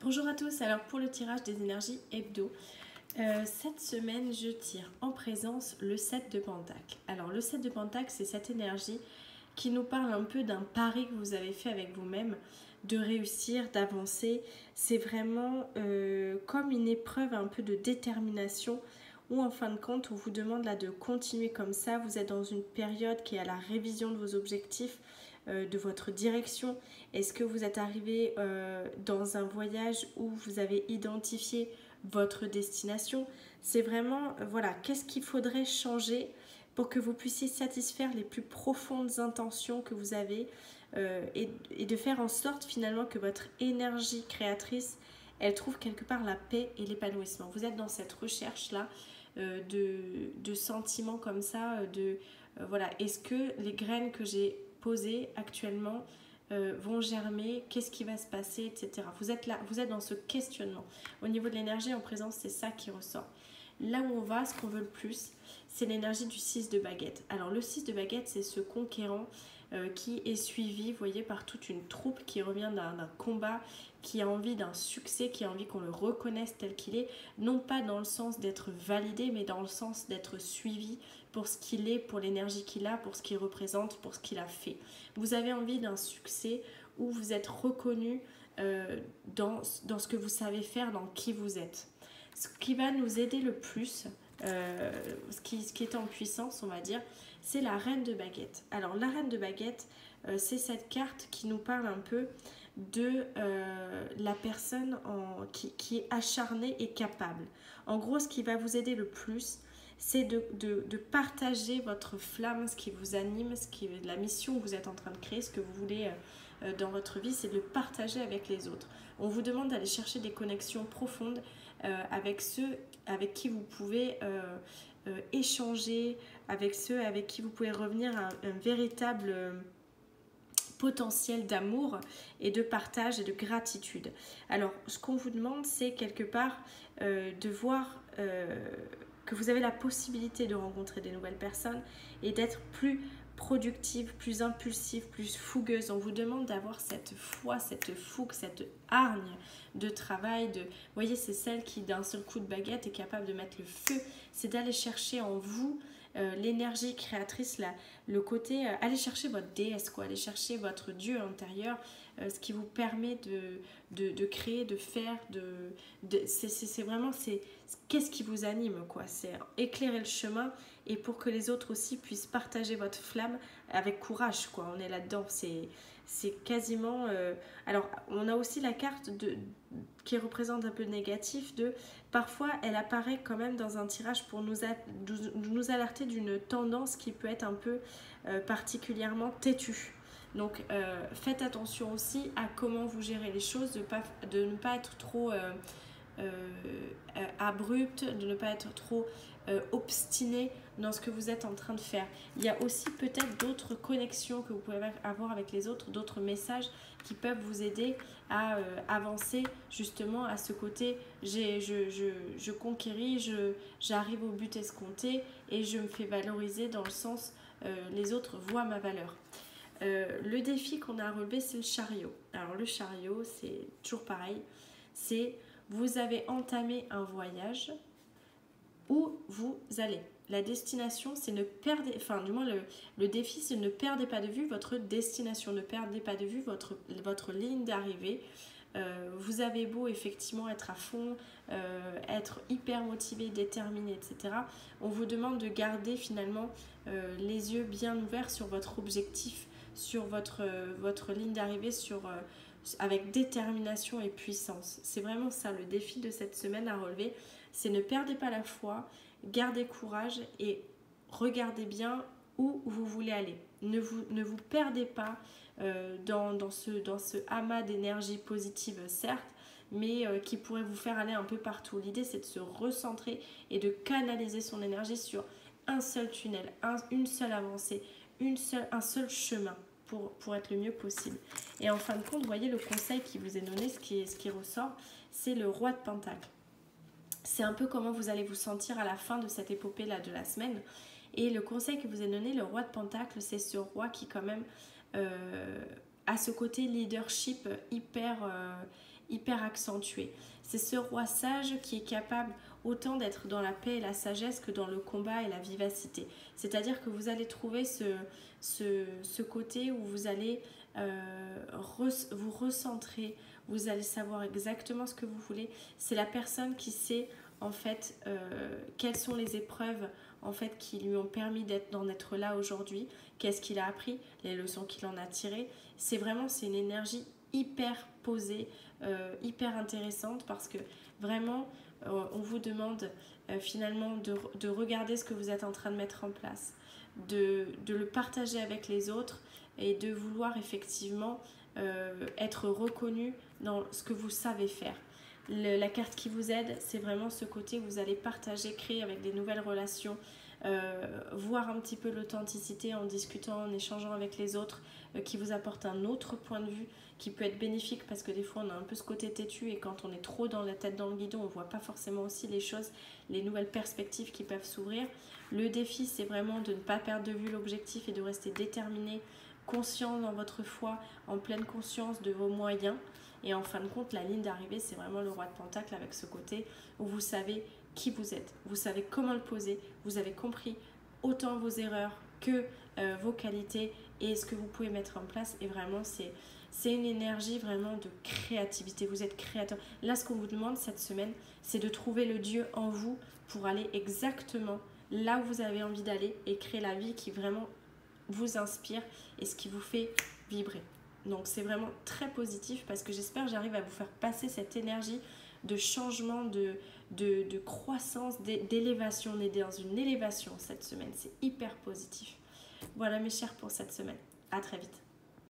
Bonjour à tous, alors pour le tirage des énergies hebdo, cette semaine je tire en présence le 7 de Pentacle. Alors le 7 de Pentacle, c'est cette énergie qui nous parle un peu d'un pari que vous avez fait avec vous-même, de réussir, d'avancer. C'est vraiment comme une épreuve un peu de détermination où en fin de compte on vous demande là de continuer comme ça. Vous êtes dans une période qui est à la révision de vos objectifs, de votre direction. Est-ce que vous êtes arrivé dans un voyage où vous avez identifié votre destination? C'est vraiment, voilà, qu'est-ce qu'il faudrait changer pour que vous puissiez satisfaire les plus profondes intentions que vous avez et de faire en sorte finalement que votre énergie créatrice, elle trouve quelque part la paix et l'épanouissement. Vous êtes dans cette recherche-là de sentiments comme ça, voilà, est-ce que les graines que j'ai posées actuellement vont germer, qu'est-ce qui va se passer, etc. Vous êtes là, vous êtes dans ce questionnement. Au niveau de l'énergie en présence, c'est ça qui ressort. Là où on va, ce qu'on veut le plus, c'est l'énergie du 6 de baguette. Alors le 6 de baguette, c'est ce conquérant qui est suivi, vous voyez, par toute une troupe qui revient d'un combat, qui a envie d'un succès, qui a envie qu'on le reconnaisse tel qu'il est, non pas dans le sens d'être validé, mais dans le sens d'être suivi pour ce qu'il est, pour l'énergie qu'il a, pour ce qu'il représente, pour ce qu'il a fait. Vous avez envie d'un succès où vous êtes reconnu dans ce que vous savez faire, dans qui vous êtes. Ce qui va nous aider le plus, ce qui est en puissance, on va dire, c'est la reine de baguette. Alors la reine de baguette, c'est cette carte qui nous parle un peu de la personne qui est acharnée et capable. En gros, ce qui va vous aider le plus, c'est de partager votre flamme, ce qui vous anime, la mission que vous êtes en train de créer, ce que vous voulez dans votre vie, c'est de le partager avec les autres. On vous demande d'aller chercher des connexions profondes avec ceux avec qui vous pouvez échanger, avec ceux avec qui vous pouvez revenir à un véritable potentiel d'amour et de partage et de gratitude. Alors, ce qu'on vous demande, c'est quelque part de voir que vous avez la possibilité de rencontrer des nouvelles personnes et d'être plus productive, plus impulsive, plus fougueuse. On vous demande d'avoir cette foi, cette fougue, cette hargne de travail. Vous voyez, c'est celle qui, d'un seul coup de baguette, est capable de mettre le feu. C'est d'aller chercher en vous l'énergie créatrice, le côté, allez chercher votre déesse, quoi, allez chercher votre Dieu intérieur, ce qui vous permet de créer, de faire, c'est vraiment, qu'est-ce qui vous anime, quoi, c'est éclairer le chemin et pour que les autres aussi puissent partager votre flamme avec courage, quoi, on est là-dedans, c'est quasiment... alors, on a aussi la carte qui représente un peu le négatif parfois, elle apparaît quand même dans un tirage pour nous alerter d'une tendance qui peut être un peu particulièrement têtue. Donc, faites attention aussi à comment vous gérez les choses, de ne pas être trop abrupte, de ne pas être trop obstiné dans ce que vous êtes en train de faire. Il y a aussi peut-être d'autres connexions que vous pouvez avoir avec les autres, d'autres messages qui peuvent vous aider à avancer justement à ce côté je conquéris, j'arrive au but escompté et je me fais valoriser dans le sens les autres voient ma valeur. Le défi qu'on a relevé, c'est le chariot. Alors le chariot, c'est toujours pareil, c'est vous avez entamé un voyage où vous allez. La destination, c'est ne perdez, enfin du moins le défi, c'est ne perdez pas de vue votre destination, ne perdez pas de vue votre ligne d'arrivée. Vous avez beau effectivement être à fond, être hyper motivé, déterminé, etc. On vous demande de garder finalement les yeux bien ouverts sur votre objectif, sur votre ligne d'arrivée, avec détermination et puissance. C'est vraiment ça le défi de cette semaine à relever, c'est ne perdez pas la foi, gardez courage et regardez bien où vous voulez aller. Ne vous perdez pas dans ce amas d'énergie positive, certes, mais qui pourrait vous faire aller un peu partout. L'idée, c'est de se recentrer et de canaliser son énergie sur un seul tunnel, une seule avancée, un seul chemin pour être le mieux possible. Et en fin de compte, vous voyez, le conseil qui vous est donné, ce qui ressort, c'est le roi de Pentacle. C'est un peu comment vous allez vous sentir à la fin de cette épopée-là de la semaine. Et le conseil que vous est donné, le roi de Pentacle, c'est ce roi qui quand même a ce côté leadership hyper hyper accentué. C'est ce roi sage qui est capable autant d'être dans la paix et la sagesse que dans le combat et la vivacité. C'est-à-dire que vous allez trouver ce côté où vous allez vous recentrer, vous allez savoir exactement ce que vous voulez. C'est la personne qui sait en fait quelles sont les épreuves en fait qui lui ont permis d'en être là aujourd'hui, qu'est-ce qu'il a appris, les leçons qu'il en a tirées. C'est une énergie hyper posée, hyper intéressante parce que vraiment on vous demande finalement de regarder ce que vous êtes en train de mettre en place, de le partager avec les autres et de vouloir effectivement être reconnu dans ce que vous savez faire. La carte qui vous aide, c'est vraiment ce côté où vous allez partager, créer avec des nouvelles relations, voir un petit peu l'authenticité en discutant, en échangeant avec les autres, qui vous apporte un autre point de vue qui peut être bénéfique parce que des fois on a un peu ce côté têtu et quand on est trop dans la tête dans le guidon, on ne voit pas forcément aussi les choses, les nouvelles perspectives qui peuvent s'ouvrir. Le défi, c'est vraiment de ne pas perdre de vue l'objectif et de rester déterminé, conscient dans votre foi, en pleine conscience de vos moyens. Et en fin de compte, la ligne d'arrivée, c'est vraiment le roi de Pentacle avec ce côté où vous savez qui vous êtes, vous savez comment le poser, vous avez compris autant vos erreurs que vos qualités et ce que vous pouvez mettre en place. Et vraiment, c'est une énergie vraiment de créativité. Vous êtes créateur. Là, ce qu'on vous demande cette semaine, c'est de trouver le Dieu en vous pour aller exactement là où vous avez envie d'aller et créer la vie qui vraiment vous inspire et ce qui vous fait vibrer. Donc c'est vraiment très positif parce que j'espère que j'arrive à vous faire passer cette énergie de changement, de croissance, d'élévation. On est dans une élévation cette semaine, c'est hyper positif. Voilà mes chers pour cette semaine, à très vite.